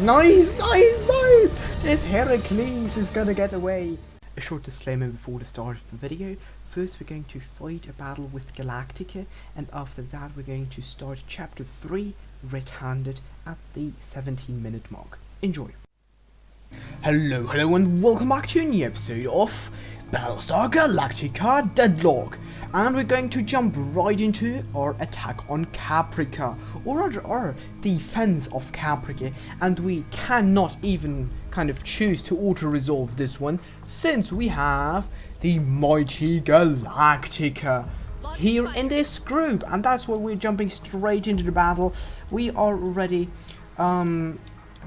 Nice, nice, nice! This Heracles is gonna get away. A short disclaimer before the start of the video. First we're going to fight a battle with Galactica, and after that we're going to start chapter 3 red-handed at the 17-minute mark. Enjoy. Hello and welcome back to a new episode of Battlestar Galactica Deadlock. And we're going to jump right into our attack on Caprica, or rather our defense of Caprica, and we cannot even kind of choose to auto-resolve this one, since we have the mighty Galactica here in this group, and that's why we're jumping straight into the battle. We are already,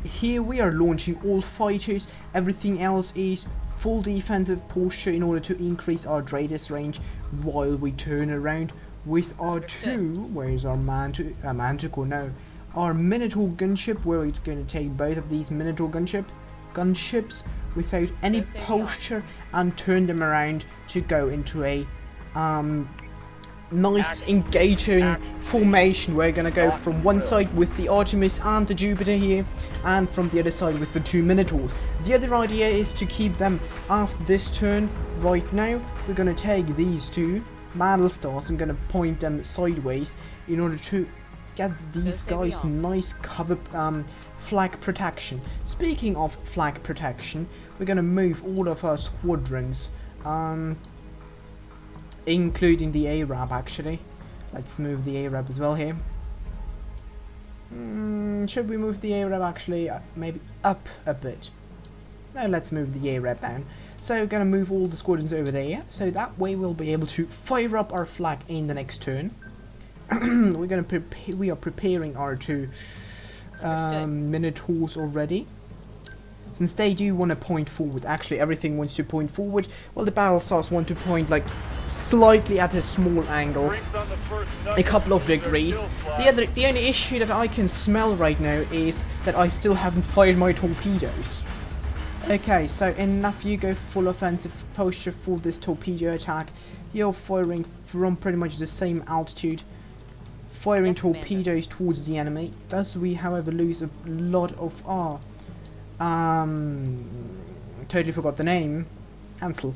here we are launching all fighters, everything else is full defensive posture in order to increase our radius range while we turn around with our where's our Manticore now, our Minotaur gunship, where we're going to take both of these Minotaur gunships without any posture and turn them around to go into a nice engaging formation. We're gonna go from one side with the Artemis and the Jupiter here, and from the other side with the two Minotaurs. The other idea is to keep them after this turn. Right now we're gonna take these two Battlestars and gonna point them sideways in order to get these guys nice cover flag protection. Speaking of flag protection, we're gonna move all of our squadrons, including the Arab actually. Let's move the Arab as well here. Should we move the Arab actually maybe up a bit? No, let's move the Arab down. So we're gonna move all the squadrons over there, so that way we'll be able to fire up our flag in the next turn. We are preparing our two Minotaurs already, since they do want to point forward. Actually, everything wants to point forward. Well, the Battlestars want to point like slightly at a small angle, a couple of degrees. The only issue that I can smell right now is that I still haven't fired my torpedoes. Okay, so enough. You go full offensive posture for this torpedo attack. You're firing from pretty much the same altitude, firing torpedoes towards the enemy. Thus we, however, lose a lot of our totally forgot the name. Hansel.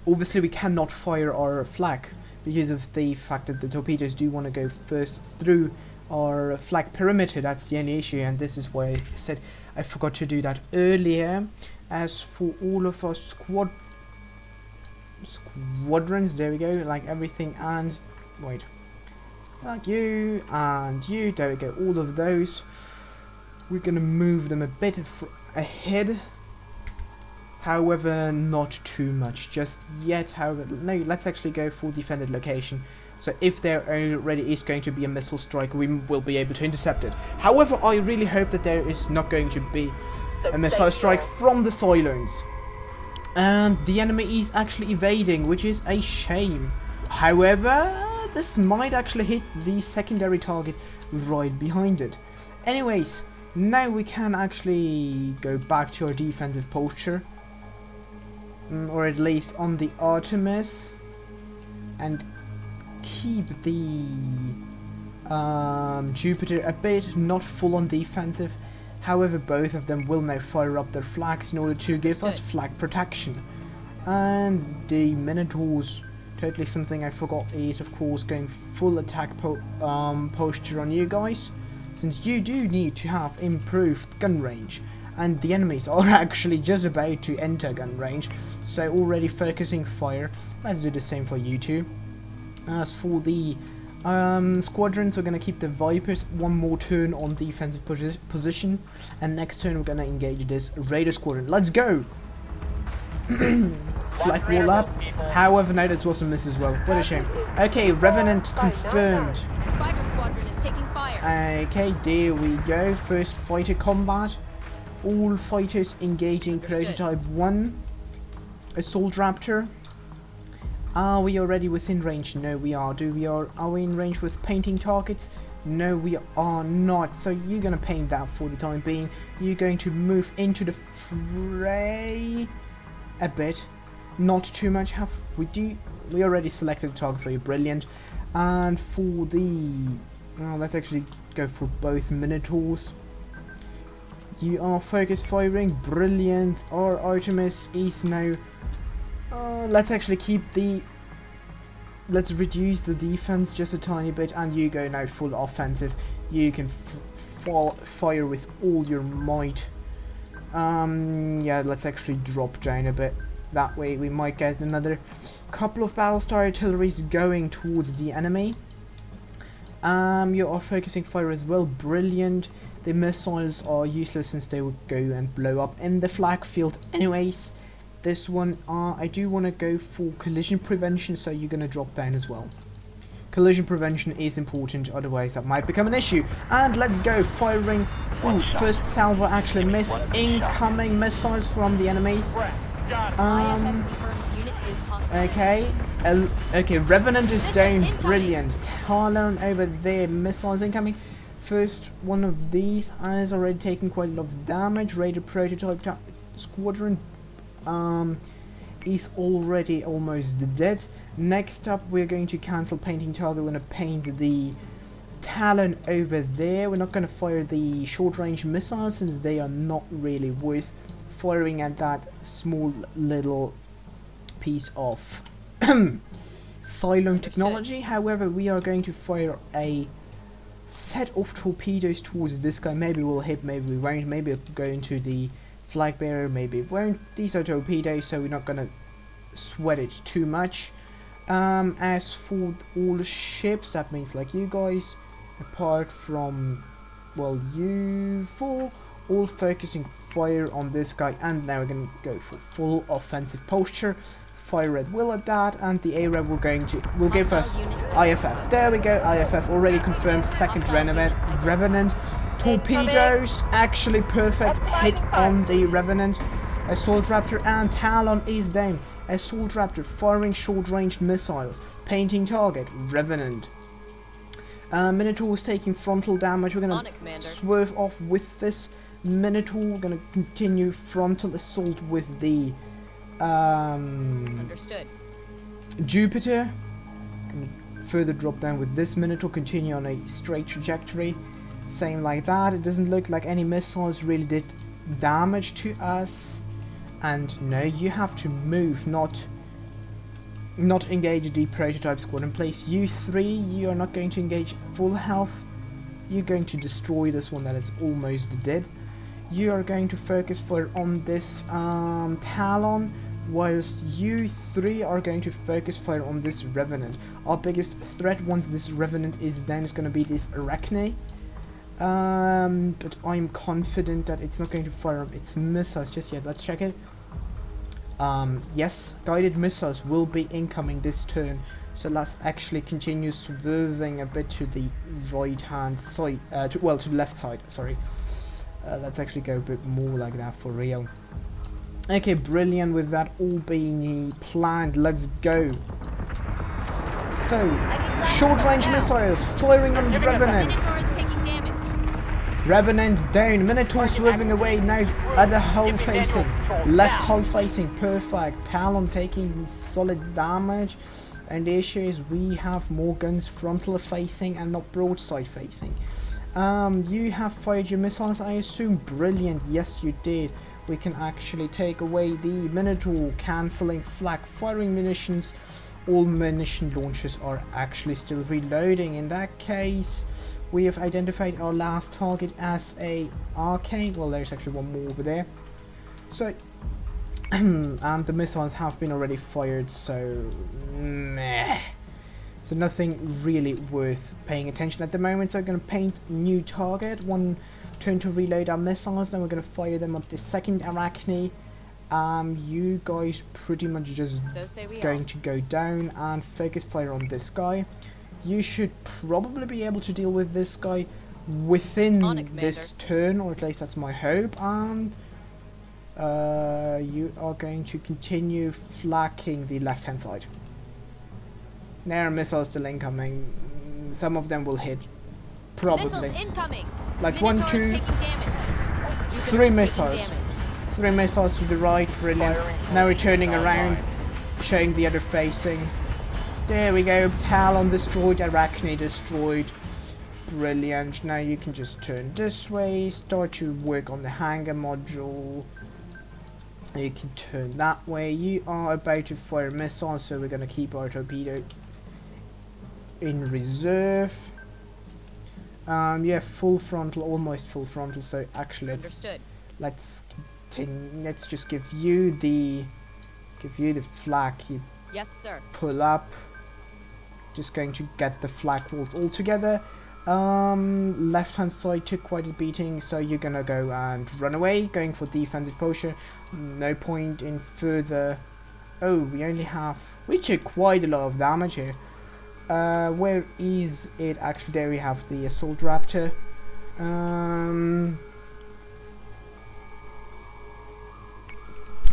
Obviously we cannot fire our flag because of the fact that the torpedoes do want to go first through our flag perimeter. That's the only issue, and this is why I said I forgot to do that earlier. As for all of our squadrons, there we go, like everything, and wait, like you and you, there we go, all of those. We're gonna move them a bit ahead, however not too much just yet. However, no, let's actually go for defended location, so if there already is going to be a missile strike, we will be able to intercept it. However, I really hope that there is not going to be a missile strike from the Cylons, and the enemy is actually evading, which is a shame. However, this might actually hit the secondary target right behind it. Anyways, now we can actually go back to our defensive posture, or at least on the Artemis, and keep the Jupiter a bit not full on defensive. However, both of them will now fire up their flags in order to give us flag protection. And the Minotaurs, totally something I forgot, is of course going full attack posture on you guys, since you do need to have improved gun range, and the enemies are actually just about to enter gun range, so already focusing fire. Let's do the same for you two. As for the squadrons, we're going to keep the Vipers one more turn on defensive position, and next turn we're going to engage this Raider squadron. Let's go! Flag wall up. However, no, that was a miss as well. What a shame. Okay, Revenant confirmed. Fighter squadron is taking fire. Okay, there we go. First fighter combat. All fighters engaging prototype 1. Assault Raptor. Are we already within range? No, we are. Are we in range with painting targets? No, we are not. So you're gonna paint that for the time being. You're going to move into the fray a bit. Not too much. We already selected a target for you. Brilliant. And for the let's actually go for both Minotaurs. You are focus firing, brilliant. Our Artemis is now... let's actually keep the... Let's reduce the defense just a tiny bit, and you go now full offensive. You can fire with all your might. Yeah, let's actually drop down a bit. That way we might get another couple of Battlestar artilleries going towards the enemy. You are focusing fire as well, brilliant. The missiles are useless since they would go and blow up in the flag field anyways. This one, I do want to go for collision prevention, so you're going to drop down as well. Collision prevention is important, otherwise that might become an issue. And let's go, firing. Ooh, first salvo actually missed. Incoming missiles from the enemies. Okay. Okay, Revenant is down, brilliant. Talon over there, missiles incoming. First one of these has already taken quite a lot of damage. Raider prototype squadron is already almost dead. Next up, we're going to cancel painting target. We're going to paint the Talon over there. We're not going to fire the short range missiles since they are not really worth firing at that small little piece of Cylon technology. However, we are going to fire a set of torpedoes towards this guy. Maybe we'll hit, maybe we won't. Maybe it'll go into the flag bearer, maybe it won't. These are torpedoes, so we're not gonna sweat it too much. As for all the ships, that means like you guys, apart from, well, you four, all focusing fire on this guy. And now we're gonna go for full offensive posture. Fire at will at that, and the AREV will give us IFF. There we go, IFF already confirmed. Second Revenant. Torpedoes, actually perfect hit on the Revenant. Assault Raptor and Talon is down. Assault Raptor firing short-ranged missiles. Painting target, Revenant. Minotaur is taking frontal damage. We're gonna swerve off with this Minotaur. We're gonna continue frontal assault with the Understood. Jupiter. Gonna further drop down with this Minotaur, continue on a straight trajectory. Same like that. It doesn't look like any missiles really did damage to us. And no, you have to move, not engage the prototype squad in place. You three, you are not going to engage full health. You're going to destroy this one that is almost dead. You are going to focus fire on this Talon, whilst you three are going to focus fire on this Revenant. Our biggest threat once this Revenant is down is going to be this Arachne. But I'm confident that it's not going to fire its missiles just yet. Let's check it. Yes, guided missiles will be incoming this turn. So let's actually continue swerving a bit to the right hand side, to the left side, sorry. Let's actually go a bit more like that for real. Okay, brilliant. With that all being planned, let's go. So, short range missiles firing on Revenant. Revenant down. Minotaur swerving away now. Other hull facing, left hull facing, perfect. Talon taking solid damage. And the issue is we have more guns frontal facing and not broadside facing. You have fired your missiles, I assume. Brilliant. Yes, you did. We can actually take away the Minotaur, cancelling flak, firing munitions. All munition launchers are actually still reloading. In that case, we have identified our last target as a arcade. Well, there's actually one more over there. So, and the missiles have been already fired, so meh. So nothing really worth paying attention at the moment. So we're going to paint new target. One turn to reload our missiles. Then we're going to fire them at the second Arachne. You guys pretty much just going to go down and focus fire on this guy. You should probably be able to deal with this guy within this turn, or at least that's my hope. And you are going to continue flacking the left hand side. There are missiles still incoming. Some of them will hit. Probably. Like 1, 2, 3 missiles. 3 missiles to the right. Brilliant. Now we're turning around, showing the other facing. There we go. Talon destroyed. Arachne destroyed. Brilliant. Now you can just turn this way, start to work on the hangar module. You can turn that way. You are about to fire missiles, so we're going to keep our torpedoes in reserve. Yeah, full frontal, almost full frontal, so actually let's just give you the flak. You yes, sir. Pull up. Just going to get the flak walls all together. Left hand side took quite a beating, so you're gonna go and run away, going for defensive posture. No point in further. Oh, we took quite a lot of damage here. Where is it? Actually, there we have the assault raptor.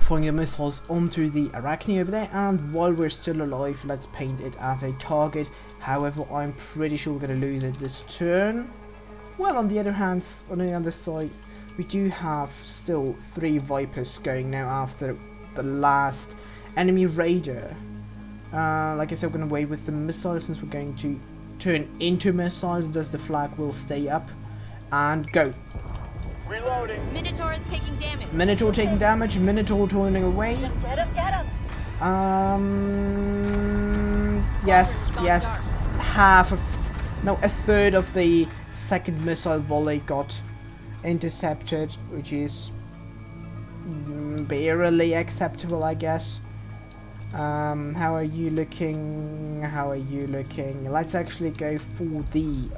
Firing the missiles onto the Arachne over there, and while we're still alive, let's paint it as a target. However, I'm pretty sure we're going to lose it this turn. Well, on the other hand, on the other side, we do have still 3 Vipers going now after the last enemy raider. Like I said, we're going to wait with the missiles since we're going to turn into missiles. Thus the flag will stay up. And go. Reloading. Minotaur is taking damage. Minotaur taking damage. Minotaur turning away. Get him. Yes. A third of the second missile volley got intercepted, which is barely acceptable, I guess. How are you looking? Let's actually go for the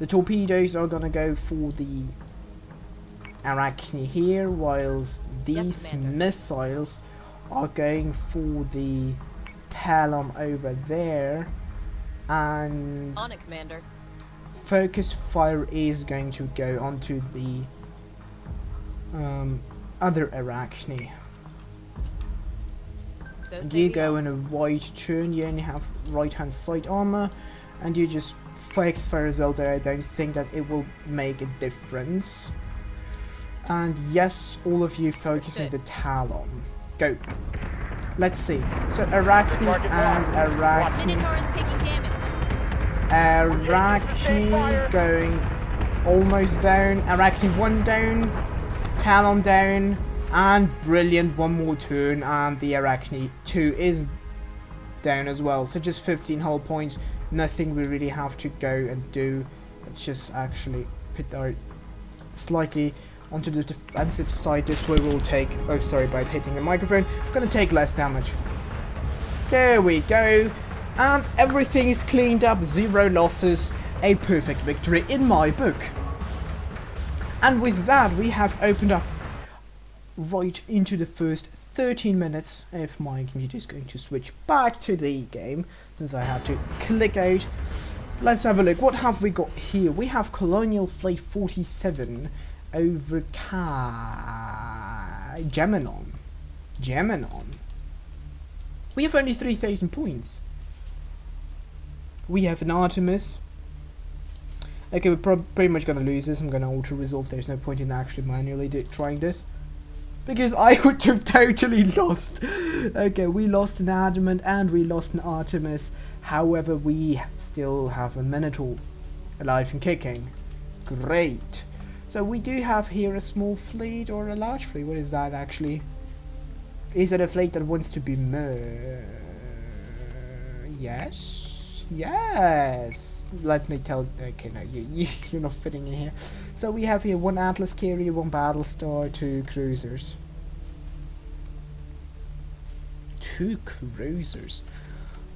torpedoes are gonna go for the Arachne here, whilst these missiles are going for the Talon over there. And on it, Commander. Focus fire is going to go onto the other Arachne. So you go in a wide turn, you only have right hand side armor, and you just focus fire as well there. I don't think that it will make a difference. And yes, all of you focusing the Talon. Go. Let's see. So Arachne and Arachne. Minotaur is taking damage. Arachne going almost down. Arachne 1 down. Talon down. And brilliant, 1 more turn, and the Arachne 2 is down as well. So just 15 hull points. Nothing we really have to go and do. Let's just actually put our slightly onto the defensive side. This way we'll take, oh sorry, by hitting the microphone, gonna take less damage. There we go. And everything is cleaned up, 0 losses, a perfect victory in my book. And with that, we have opened up right into the first 13 minutes. If my computer is going to switch back to the game, since I had to click out. Let's have a look. What have we got here? We have Colonial Fleet 47 over Geminon. We have only 3,000 points. We have an Artemis. Okay, we're pretty much gonna lose this. I'm gonna auto-resolve. There's no point in actually manually trying this, because I would have totally lost. Okay, we lost an Adamant and we lost an Artemis. However, we still have a Minotaur alive and kicking. Great. So we do have here a small fleet or a large fleet. What is that actually? Is it a fleet that wants to be Yes. Let me tell. Okay, no, you're not fitting in here. So we have here 1 Atlas carrier, 1 Battlestar, 2 cruisers. 2 cruisers.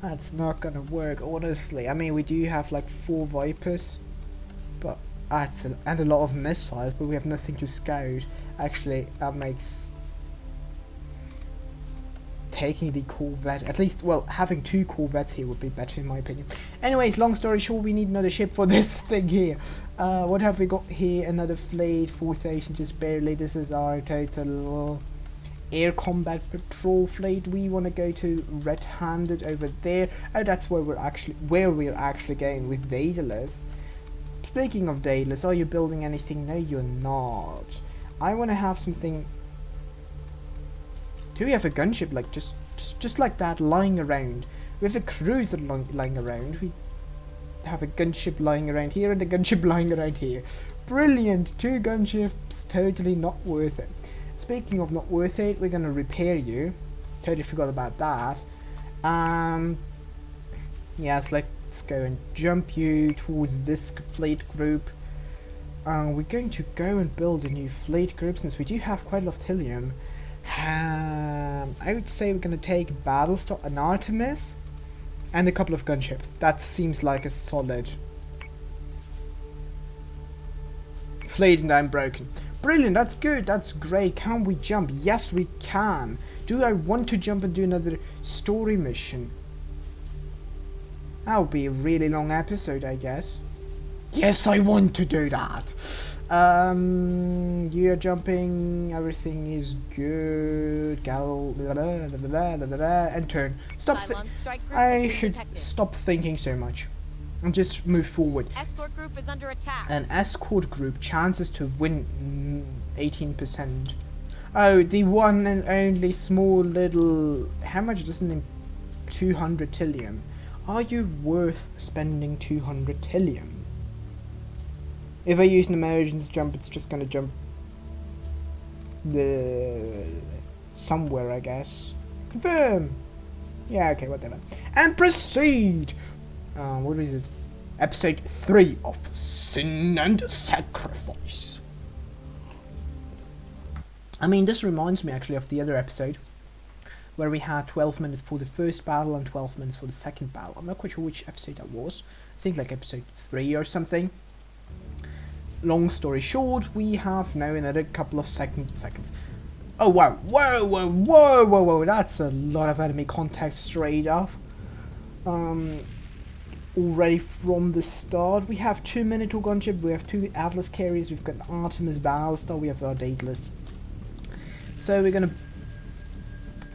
That's not gonna work, honestly. I mean, we do have like 4 Vipers, but and a lot of missiles, but we have nothing to scout. Actually, that makes taking the Corvette, at least, well, having 2 Corvettes here would be better in my opinion. Anyways, long story short, we need another ship for this thing here. What have we got here? Another fleet, 4,000, just barely. This is our total air combat patrol fleet. We want to go to red-handed over there. Oh, that's where we're actually going with Daedalus. Speaking of Daedalus, are you building anything? No, you're not. I want to have something. Do we have a gunship like just like that lying around? We have a cruiser lying around. have a gunship lying around here and a gunship lying around here. Brilliant! 2 gunships, totally not worth it. Speaking of not worth it, we're gonna repair you. Totally forgot about that. Yes, let's go and jump you towards this fleet group. We're going to go and build a new fleet group since we do have quite a lot of Tilium. I would say we're gonna take Battlestar and Artemis and a couple of gunships. That seems like a solid fleet, and I'm broken. Brilliant, that's good, that's great. Can we jump? Yes, we can. Do I want to jump and do another story mission? That would be a really long episode, I guess. Yes, I want to do that. You're jumping. Everything is good. And turn. Stop. I should stop thinking so much and just move forward. Escort group is under attack. An escort group chances to win 18%. Oh, the one and only small little. How much does it? 200 Tilium. Are you worth spending 200 Tilium? If I use an emergency jump, it's just gonna jump somewhere, I guess. Confirm. Yeah, okay, whatever. And proceed. What is it? Episode 3 of Sin and Sacrifice. I mean, this reminds me actually of the other episode where we had 12 minutes for the first battle and 12 minutes for the second battle. I'm not quite sure which episode that was. I think like episode 3 or something. Long story short, we have now another couple of seconds. Oh wow, whoa, that's a lot of enemy contact straight off. Already from the start, we have 2 Minotaur gunship, we have 2 Atlas carriers, we've got Artemis Battlestar, we have our Daedalus. So we're gonna...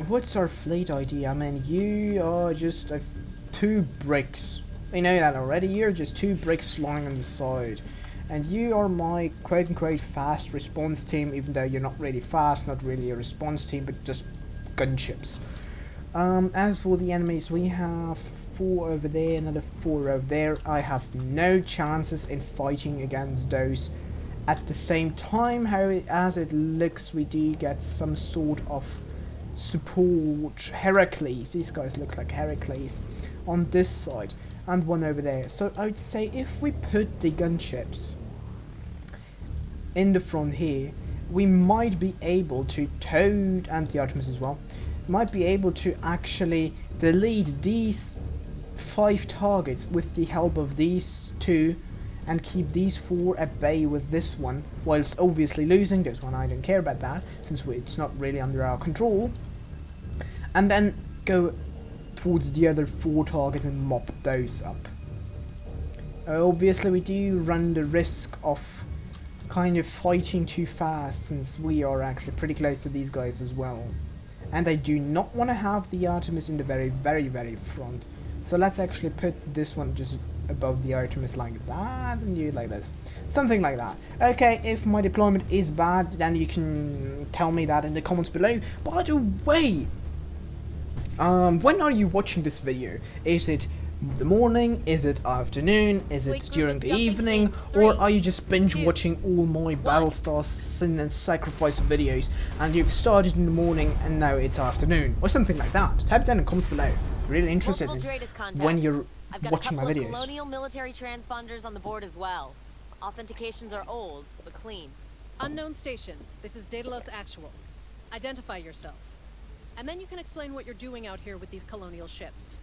What's our fleet idea? I mean, you are just 2 bricks. We know that already, you're just 2 bricks flying on the side. And you are my quote-unquote fast response team, even though you're not really fast, not really a response team, but just gunships. As for the enemies, we have 4 over there, another 4 over there. I have no chances in fighting against those. At the same time, as it looks, we do get some sort of support. Heracles, these guys look like Heracles, on this side, and one over there. So I would say if we put the gunships in the front here, we might be able to Toad and the Artemis as well, might be able to actually delete these 5 targets with the help of these 2 and keep these 4 at bay with this one, whilst obviously losing this one. I don't care about that since it's not really under our control, and then go towards the other 4 targets and mop those up. Obviously we do run the risk of kind of fighting too fast since we are actually pretty close to these guys as well. And I do not want to have the Artemis in the very front. So let's actually put this one just above the Artemis like that, and you like this. Something like that. Okay, if my deployment is bad, then you can tell me that in the comments below. By the way, when are you watching this video? Is it the morning? Is it afternoon? Is it during the evening? Or are you just binge watching all my Battlestar Sin and Sacrifice videos and you've started in the morning and now it's afternoon? Or something like that. Type it down in the comments below. Really interested in when you're watching my videos. Colonial military transponders on the board as well. Authentications are old, but clean. Unknown station. This is Daedalus Actual. Identify yourself. And then you can explain what you're doing out here with these colonial ships.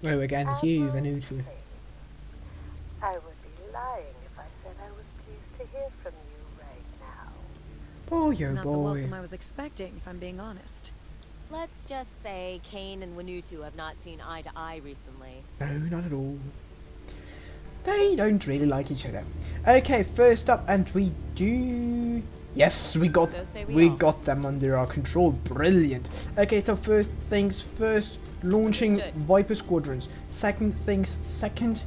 Oh, again, you, Vanuatu. I would be lying if I said I was pleased to hear from you right now. Boy, oh Not the boy. welcome I was expecting, if I'm being honest. Let's just say Kane and Wanutu have not seen eye to eye recently. No, not at all. They don't really like each other. Okay, first up, and we do... Yes, we got them under our control. Brilliant. Okay, so first things first, launching Viper squadrons. Second things second,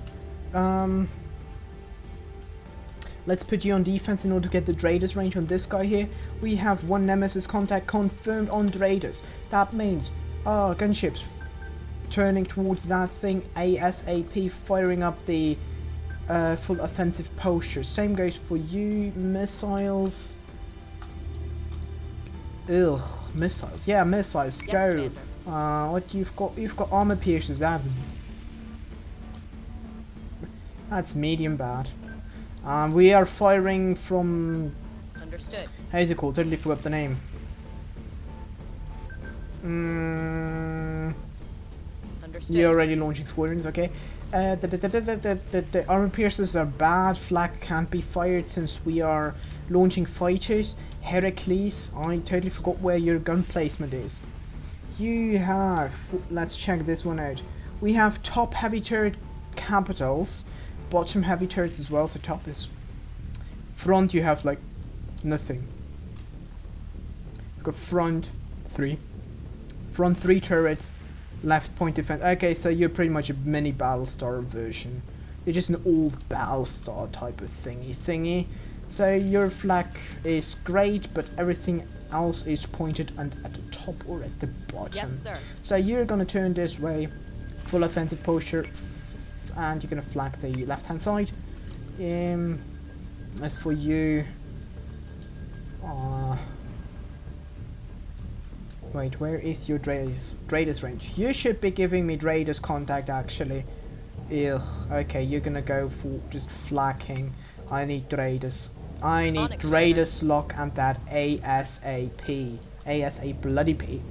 let's put you on defense in order to get the Raiders range on this guy here. We have 1 Nemesis contact confirmed on the Raiders. That means gunships turning towards that thing ASAP, firing up the full offensive posture. Same goes for you. Missiles. Ugh, missiles. Yeah, missiles. Yes, Go. Commander. What you've got? You've got armor piercers. That's medium bad. We are firing from. Understood. How's it called? Totally forgot the name. Understood. You're already launching squadrons, okay. The armor piercers are bad. Flak can't be fired since we are launching fighters. Heracles, I totally forgot where your gun placement is. You have, let's check this one out. We have top heavy turret capitals, bottom heavy turrets as well, so top is front. You have like nothing. You've got front 3 turrets, left point defense. Okay, so you're pretty much a mini Battlestar version. You're just an old Battlestar type of thingy. So your flak is great, but everything else is pointed and at the top or at the bottom. Yes, sir. So you're gonna turn this way, full offensive posture, and you're gonna flak the left hand side. As for you, wait, where is your Drader's range? You should be giving me Drader's contact actually. Ugh, okay, you're gonna go for just flacking. I need Drader's. I need Drader's lock and that ASAP. ASA bloody P.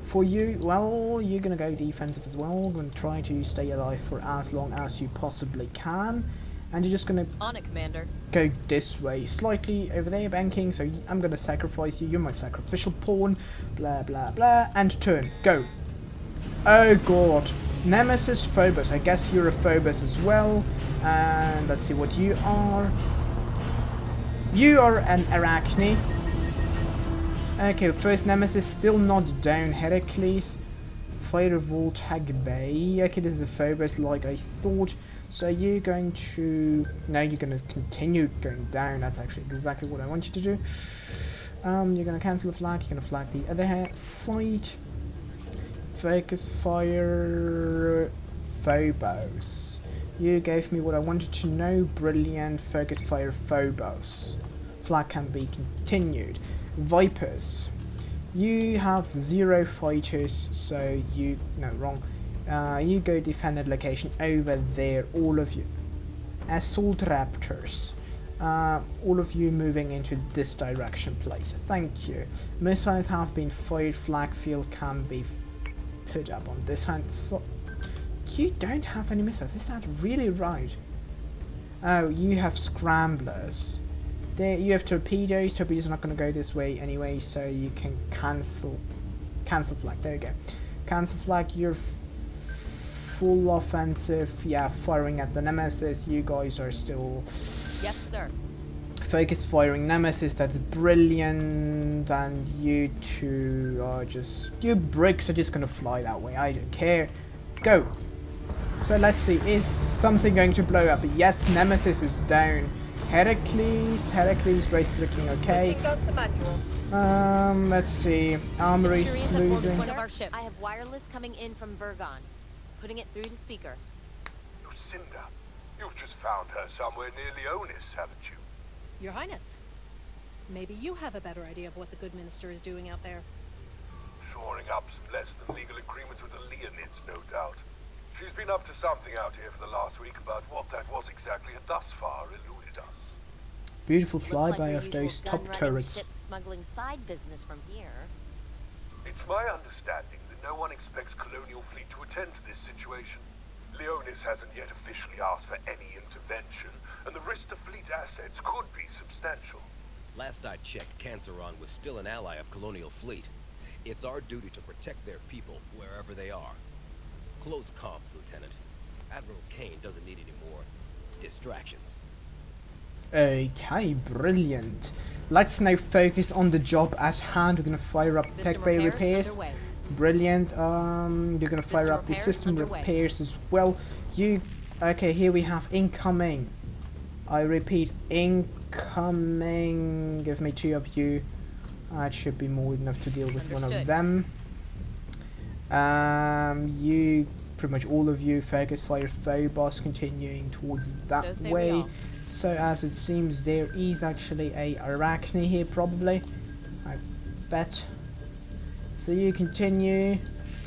For you, well, you're gonna go defensive as well. I'm gonna try to stay alive for as long as you possibly can. And you're just gonna On it, Commander. go this way, slightly over there, banking. So I'm gonna sacrifice you. You're my sacrificial pawn. Blah blah blah. And turn. Go. Oh god. Nemesis Phobos. I guess you're a Phobos as well. And let's see what you are. You are an Arachne. Okay, first Nemesis still not down. Heracles. Firewall Tag Bay. Okay, this is a Phobos like I thought. So you're going to... No, you're going to continue going down. That's actually exactly what I want you to do. You're going to cancel the flag. You're going to flag the other side. Focus fire... Phobos. You gave me what I wanted to know. Brilliant. Focus fire Phobos. Flag can be continued. Vipers. You have 0 fighters, so you... No, wrong. You go defended location over there, all of you. Assault Raptors. All of you moving into this direction, please. Thank you. Missiles have been fired. Flag field can be put up on this hand. So you don't have any missiles. Is that really right? Oh, you have scramblers. There, you have torpedoes. Torpedoes are not going to go this way anyway, so you can cancel flag. There you go. Cancel flag. You're full offensive. Yeah, firing at the Nemesis. You guys are still... Yes, sir. Focus firing Nemesis. That's brilliant. And you two are just... You bricks are just going to fly that way. I don't care. Go. So let's see. Is something going to blow up? Yes, Nemesis is down. Heracles both looking okay. Let's see. Armory's Centurions losing. one of our ships. I have wireless coming in from Vergon. Putting it through to speaker. Lucinda, you've just found her somewhere near Leonis, haven't you? Your Highness, maybe you have a better idea of what the good minister is doing out there. Shoring up some less than legal agreements with the Leonids, no doubt. She's been up to something out here for the last week, but what that was exactly had thus far eluded us. Beautiful Looks like flyby your of those usual top gun-running turrets. ship smuggling side business from here. It's my understanding that no one expects Colonial Fleet to attend to this situation. Leonis hasn't yet officially asked for any intervention, and the risk to fleet assets could be substantial. Last I checked, Canceron was still an ally of Colonial Fleet. It's our duty to protect their people, wherever they are. Close comms, Lieutenant. Admiral Kane doesn't need any more distractions. Okay, brilliant. Let's now focus on the job at hand. We're gonna fire up System tech bay repairs. underway. Brilliant. You're gonna fire up the repairs system underway. repairs as well. Okay, here we have incoming. I repeat, incoming. Give me 2 of you. That should be more enough to deal with one of Understood. them. You pretty much all of you. Focus fire Phobos continuing towards that So say we way. all. So as it seems there is actually a Arachne here probably. I bet. So you continue.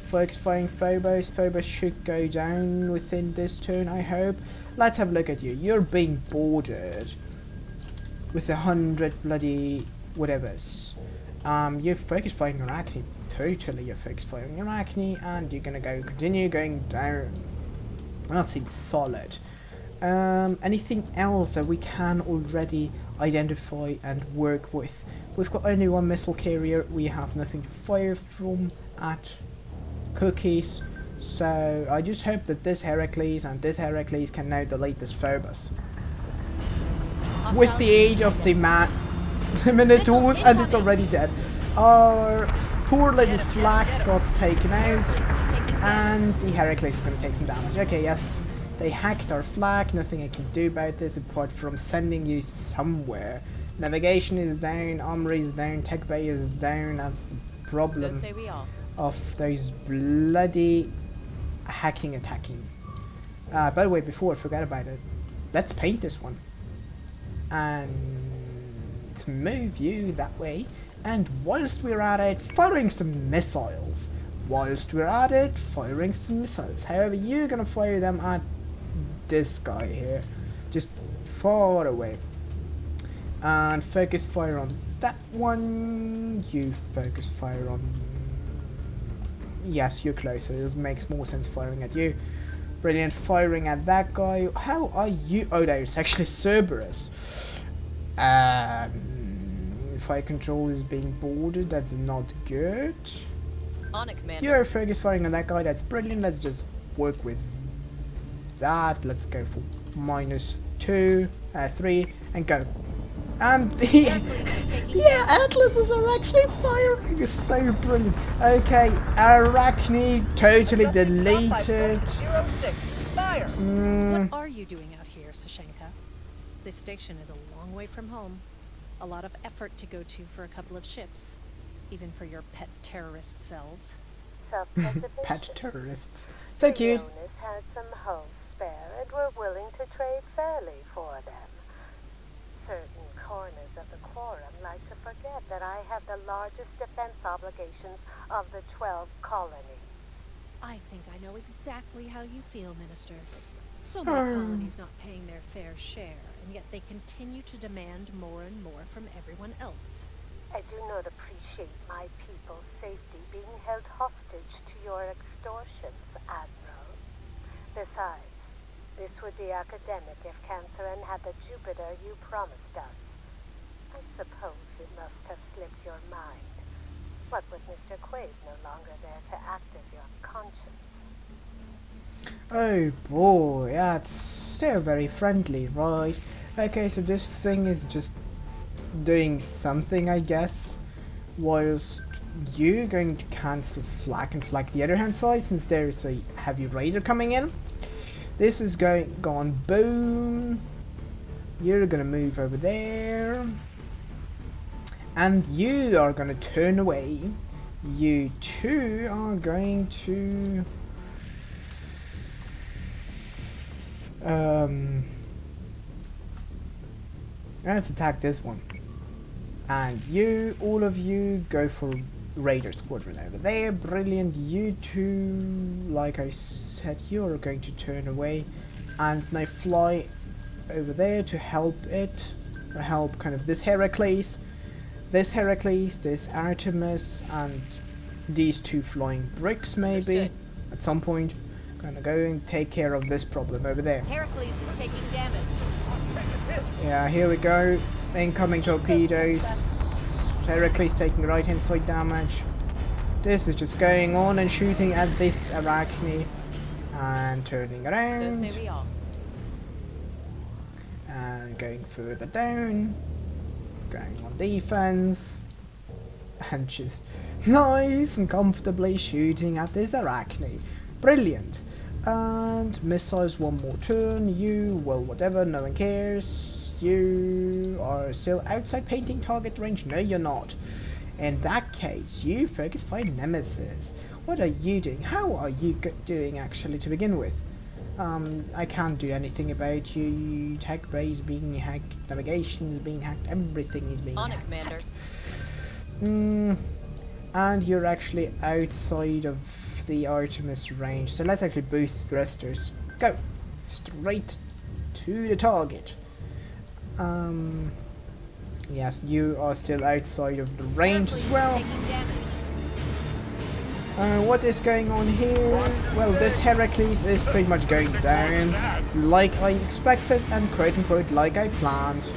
Focus firing Phobos. Phobos should go down within this turn, I hope. Let's have a look at you. You're being bordered with 100 bloody whatevers. You're focus firing Arachne. Totally, you're focus firing Arachne, and you're gonna continue going down. That seems solid. Anything else that we can already identify and work with? We've got only one missile carrier. We have nothing to fire from at Cookies. So I just hope that this Heracles and this Heracles can now delete this Phobos. With the aid of the Minotaurs, and it's already dead. Our poor little flak got taken out, and the Heracles is going to take some damage. Okay, yes, they hacked our flak. Nothing I can do about this apart from sending you somewhere. Navigation is down, armory is down, tech bay is down. That's the problem So say we all. of those bloody attacking. By the way, before I forget about it, let's paint this one and move you that way. And whilst we're at it, firing some missiles. However, you're gonna fire them at this guy here, just far away. And focus fire on that one. You focus fire on... Yes, you're closer. This makes more sense firing at you. Brilliant. Firing at that guy. How are you? Oh, there's actually Cerberus. Fire control is being boarded. That's not good. On it, Commander. You're focus firing on that guy. That's brilliant. Let's just work with that. Let's go for -2, 3, and go. And the Atlases are actually firing. It's so brilliant. Okay, Arachne totally deleted. What are you doing out here, Sashenka? This station is a long way from home. A lot of effort to go to for a couple of ships. Even for your pet terrorist cells. Self-preservation. Pet terrorists. So cute. Leonis had some homes spare and were willing to trade fairly for them. Certain corners of the Quorum like to forget that I have the largest defense obligations of the 12 colonies. I think I know exactly how you feel, Minister. So many colonies not paying their fair share, and yet they continue to demand more and more from everyone else. I do not appreciate my people's safety being held hostage to your extortions, Admiral. Besides, this would be academic if Cancerin had the Jupiter you promised us. I suppose it must have slipped your mind. What with Mr. Quaid no longer there to act as your conscience? Oh boy, that's they're very friendly, right? Okay, so this thing is just doing something, I guess, whilst you're going to cancel flak and flag the other hand side since there's a heavy raider coming in. This is gone boom. You're gonna move over there, and you are gonna turn away. You two are going to let's attack this one. And you, all of you, go for Raider Squadron over there. Brilliant. You two, like I said, you're going to turn away. And now fly over there to help it. Or help kind of this Heracles. This Heracles, this Artemis, and these two flying bricks maybe. Understood. At some point. Gonna go and take care of this problem over there. Heracles is taking damage. Yeah, here we go. Incoming torpedoes. Heracles taking right hand side damage. This is just going on and shooting at this Arachne. And turning So around. say we all. And going further down. Going on defense. And just nice and comfortably shooting at this Arachne. Brilliant. And missiles one more turn. You, well, whatever, no one cares. You are still outside painting target range. No, you're not. In that case, you focus fire Nemesis. What are you doing? How are you doing actually to begin with? I can't do anything about you. Tech base being hacked, navigation is being hacked, everything is being On it, hacked. Commander. And you're actually outside of the Artemis range, so let's actually boost thrusters. Go! Straight to the target. Yes, you are still outside of the range as well. Taking damage. What is going on here? Well, this Heracles is pretty much going down like I expected and quote-unquote like I planned.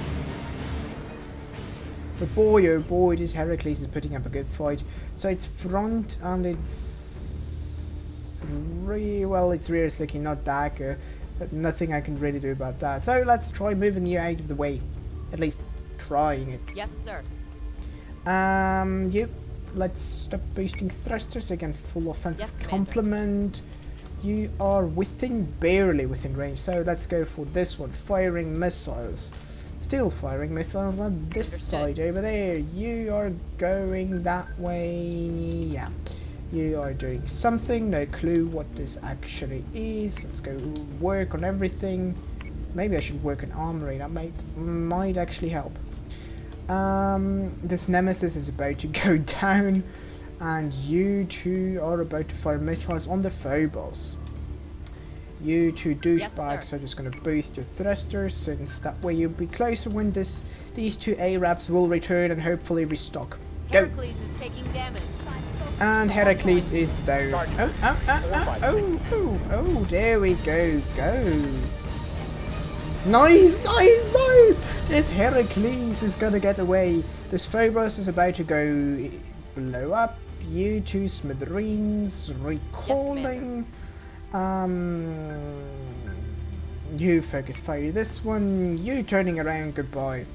But boy oh boy, this Heracles is putting up a good fight. So it's front and it's its rear is looking not that good, but nothing I can really do about that. So let's try moving you out of the way. At least trying it. Yes, sir. Yep. Let's stop boosting thrusters again. Full offensive Yes, Commander. complement. You are barely within range. So let's go for this one. Firing missiles. Still firing missiles on this Understood. side over there. You are going that way. Yeah. You are doing something. No clue what this actually is. Let's go work on everything. Maybe I should work on armory. That might actually help. This Nemesis is about to go down, and you two are about to fire missiles on the Phobos. You two douchebags sir. are just going to boost your thrusters, since that way you'll be closer when these two Arabs will return and hopefully restock. Go! Heracles is taking damage. And Heracles is down. Oh, there we go, Nice! This Heracles is gonna get away. This Phobos is about to go blow up. You two smithereens recalling. You focus fire this one. You turning around, goodbye.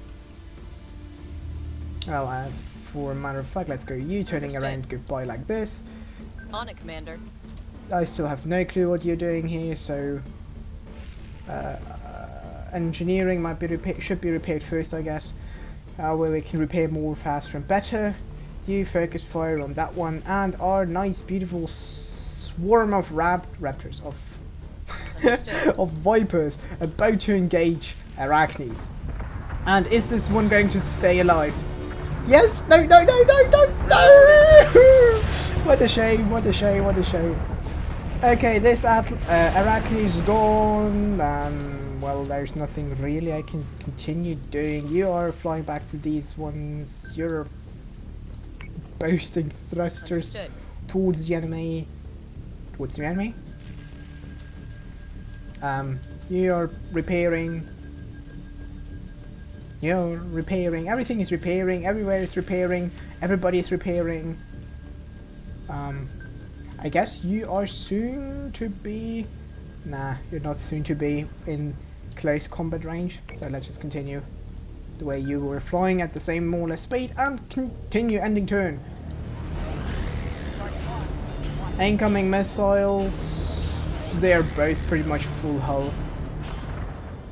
Well, for a matter of fact, let's go you turning around, goodbye like this. On it, Commander. I still have no clue what you're doing here, so engineering might be should be repaired first, I guess, where we can repair more faster and better. You focus fire on that one, and our nice beautiful swarm of raptors of vipers about to engage Arachnes. And is this one going to stay alive? Yes. No. What a shame. Okay, this Arachne is gone. Well, there's nothing really I can continue doing. You are flying back to these ones. You're boosting thrusters towards the enemy. You are repairing. You're repairing. Everything is repairing. Everywhere is repairing. Everybody is repairing. I guess you are soon to be... Nah, you're not soon to be in close combat range. So let's just continue the way you were flying at the same more or less speed and continue ending turn. Incoming missiles. They're both pretty much full hull.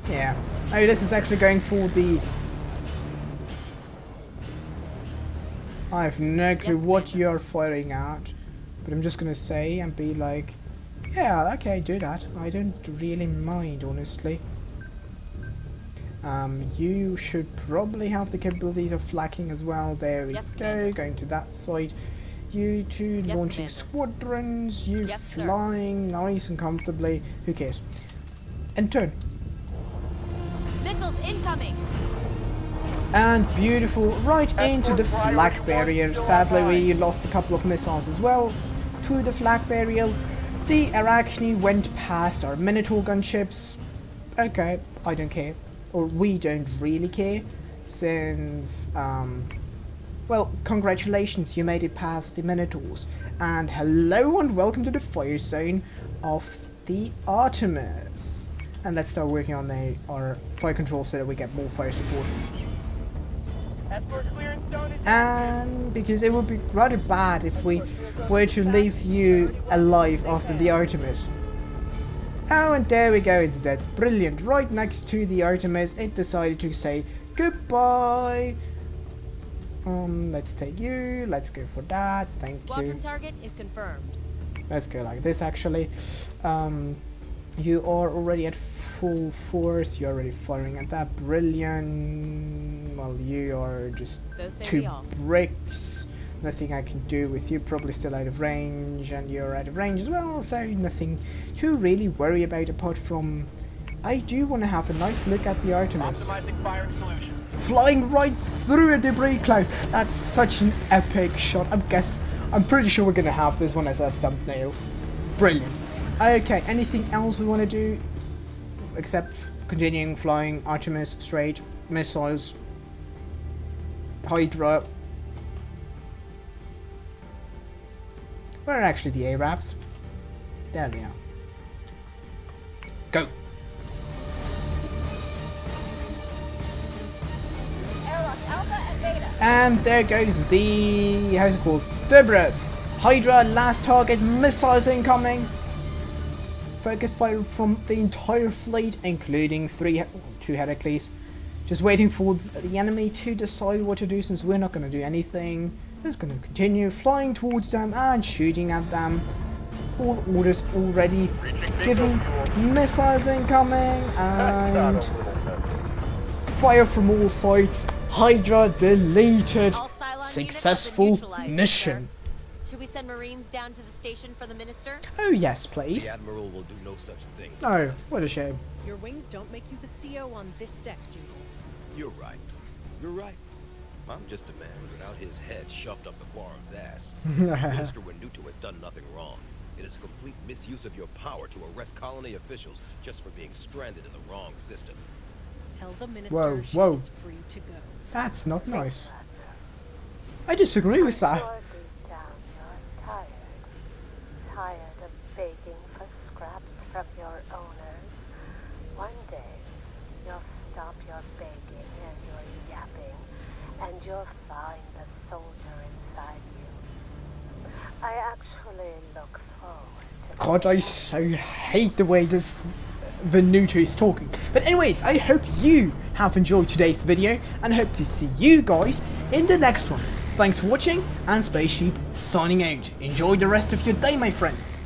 Yeah. Oh, this is actually going for the... I have no clue what you're firing at. But I'm just gonna say and be like, yeah, okay, do that. I don't really mind, honestly. You should probably have the capabilities of flakking as well. There we go, Commander. going to that side. You two launching Commander. squadrons, you Sir. flying nice and comfortably. Who cares? And turn. Missiles incoming. And beautiful, right into the flak barrier. Sadly, we lost a couple of missiles as well to the flak barrier. The Arachne went past our Minotaur gunships. Okay, I don't care. Or we don't really care. Since, well, congratulations, you made it past the Minotaurs. And hello and welcome to the fire zone of the Artemis. And let's start working on our fire control so that we get more fire support. And because it would be rather bad if we were to leave you alive after the Artemis. Oh, and there we go, it's dead. Brilliant. Right next to the Artemis, it decided to say goodbye. Let's take you. Let's go for that. Thank Squadron you. target is confirmed. let's go like this actually. You are already at full force, you're already firing at that, brilliant. Well, you are just So say 2 we all. bricks, nothing I can do with you, probably still out of range, and you're out of range as well, so nothing to really worry about apart from I do want to have a nice look at the Artemis. Optimizing firing solution. Flying right through a debris cloud. That's such an epic shot. I'm pretty sure we're gonna have this one as a thumbnail. Brilliant. Okay, anything else we want to do except continuing flying Artemis straight, missiles, Hydra. Where are actually the Arabs? There we are. Go. And there goes the, how's it called? Cerberus! Hydra, last target, missiles incoming! Focus fire from the entire fleet, including 2 Heracles. Just waiting for the enemy to decide what to do, since we're not going to do anything. We're just going to continue flying towards them and shooting at them. All orders already given. Missiles incoming, and fire from all sides. Hydra deleted. All Cylon units have been Successful neutralized, mission. sir. Should we send Marines down to the station for the minister? Oh yes, The please. Admiral will do no such thing. Oh, what a shame. Your wings don't make you the CO on this deck, Judy. You're right. You're right. I'm just a man without his head shoved up the Quarrum's ass. Minister Wenuto has done nothing wrong. It is a complete misuse of your power to arrest colony officials just for being stranded in the wrong system. Tell the minister Whoa, she whoa. is free to go. That's not nice. I disagree with that. Sure deep down you're tired. Tired of begging for scraps from your owners. One day, you'll stop your begging and your yapping, and you'll find the soldier inside you. I actually look forward to God, I so hate the way this Venuto is talking. But anyways, I hope you have enjoyed today's video, and I hope to see you guys in the next one. Thanks for watching, and Space Sheep signing out. Enjoy the rest of your day, my friends.